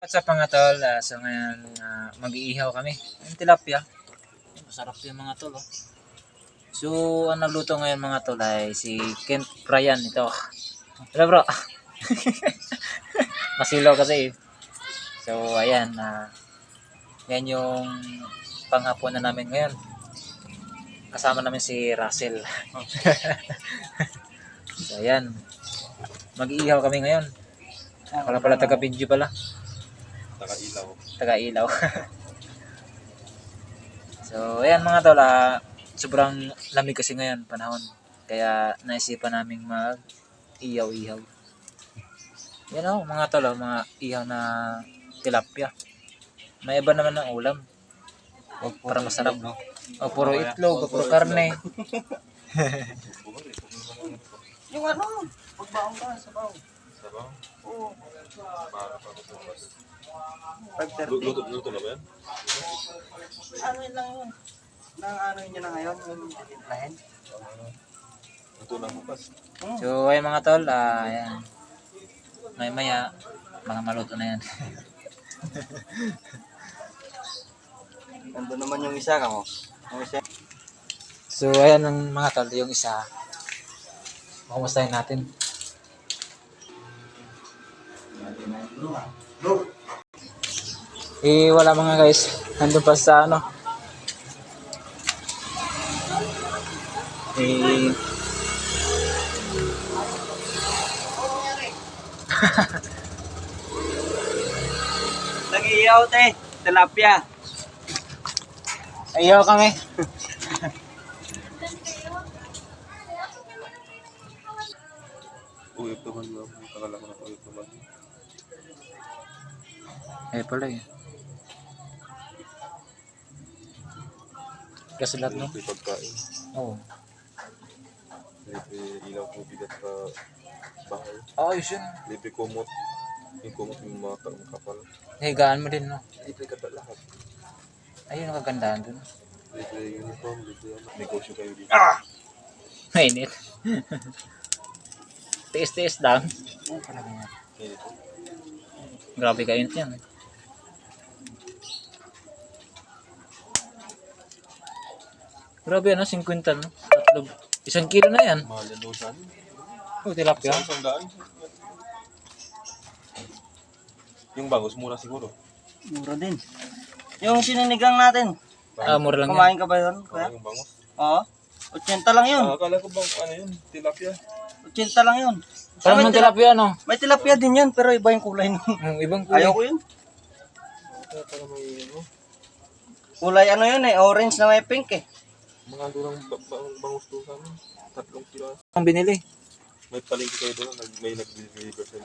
What's up mga tol? So ngayon mag-iihaw kami. Yung tilapia. Masarap yung mga tol. Oh. So ang nagluto ngayon mga tol ay si Kent Ryan ito. Hello bro. Masilaw kasi. So ayan. Yan yung panghapon na namin ngayon. Kasama namin si Russell. So ayan. Mag-iihaw kami ngayon. Pala taga-video pala. Taga-ilaw. So, ayan mga tol, sobrang lamig kasi ngayon panahon. Kaya naisipan naming mag-ihaw-ihaw. Yan o, mga tol, mga ihaw na tilapia. May iba naman ng ulam. Para masarap. O, puro itlog, o puro karne. Yung ano, pagbaong ka, sabaw. Sabaw? Oo. Para pa bukas. 5:30. Luto na ba yan? Ano yun lang yun? Nang ano yun na ngayon, yung titimplahin. Luto na bukas. So, ayan mga tol, ayan. Maya, mga maluto na yan. Nandun naman yung isa ka mo. Yung isa. So, ayan ang mga tol, yung isa. Kumustahin natin. Wala mga guys. Nandun pa sa ano. Nag-iiyaw te, tilapia. Ayaw kami. Uyap naman lang. Takala ko na uyap naman. Pala eh. Kasi lahat no? Libre pagkain. Oo. Libre ilaw ko bigat sa bahay. Ayos yun. Libre kumot. Yung kumot yung mga kapal. Higaan mo din no? Libre ka lahat. Ayun ang kagandahan dun. Libre uniform, libre ano. Negosyo kayo dito. Mainit. Tiis-tiis lang. Dito. Grabe kayo yan. Grabe ano, 50 no? Tatlo. 1 kilo na yan. Mahal yan doon saan. Oh, tilapia. Isang daan. Yung bangus, mura siguro. Mura din. Yung sininigang natin, Mura lang yan. kumain ka ba yun? Kuya? Yung bangus. Oo. 80 lang yun. Akala ko bang ano yun? Tilapia. 80 lang yun. Parang ng tilapia no? May tilapia din yan, pero iba yung kulay nun. Ibang kulay. Ayaw ko yun. Para may ano. Kulay ano yun eh, orange na may pink eh. Mga durang bangus doon sa amin. 3 kilo. Ang binili. May palengke kayo doon. May nag-deliver sa